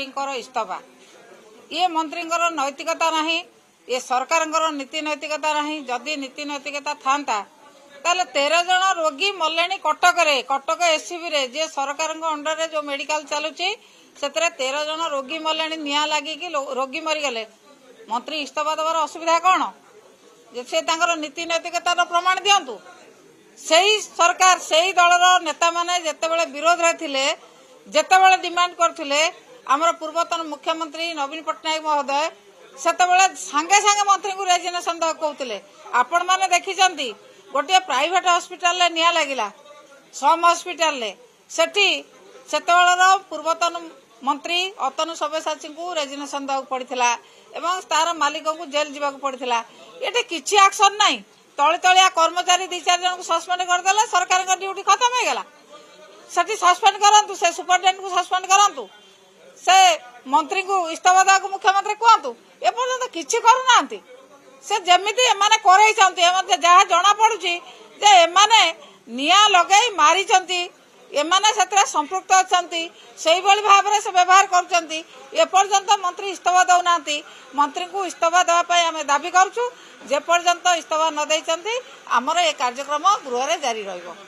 मंत्री इस्तफा ये मंत्री नैतिकता नहीं ये सरकार नीति नैतिकता नहीं जदि नीति नैतिकता था ताले 13 जन रोगी मले कटक एससीबी रे जे सरकार अंडर रे जो मेडिकल चलुची से 13 जन रोगी मले निया लगी रोगी मरीगले मंत्री इस्तफा देवार असुविधा कौन से नीति नैतिकतार प्रमाण दिंतु से सरकार से दलर नेता माने जेतेबेले विरोध रे थिले जेतेबेले डिमांड करथिले हमर पूर्वतन मुख्यमंत्री नवीन पट्टनायक महोदय सेतेबेले संगे संगे मंत्री को रेजिग्नेशन द कहउथिले आपण माने देखिचंती गोटे प्राइवेट हॉस्पिटल ले निया लागिला सम हॉस्पिटल ले सेठी सेतेबेलर पूर्वतन मंत्री अतनु सब्यसाची को रेजिग्नेशन द पड़िथिला एवं तार मालिक को जेल जीवा पड़िथिला एटे किछि एक्शन नाही तले तलिया कर्मचारी 2-4 जन को सस्पेंड करदेले सरकार का ड्यूटी खत्म हो गला सेठी सस्पेंड करंतु से सुपरिटेंडेंट को सस्पेंड करंतु से मंत्री को इस्तफा देवा मुख्यमंत्री कहतु एपर्यंत किछि करू नांती से जेमिति एमाने करै छंती एमाने जहा जणा पडुची जे एमाने निया लगै मारी छंती एमाने सेतरा संपृक्त अछंती सेही बळी भाबरे से व्यवहार करछंती एपर्यंत मंत्री इस्तफा दउ नांती मंत्री को इस्तफा देवा पय हमें दाबी करछु जे पर्यंत इस्तफा न दैछंती हमर ए कार्यक्रम गृह रे जारी रहइबो।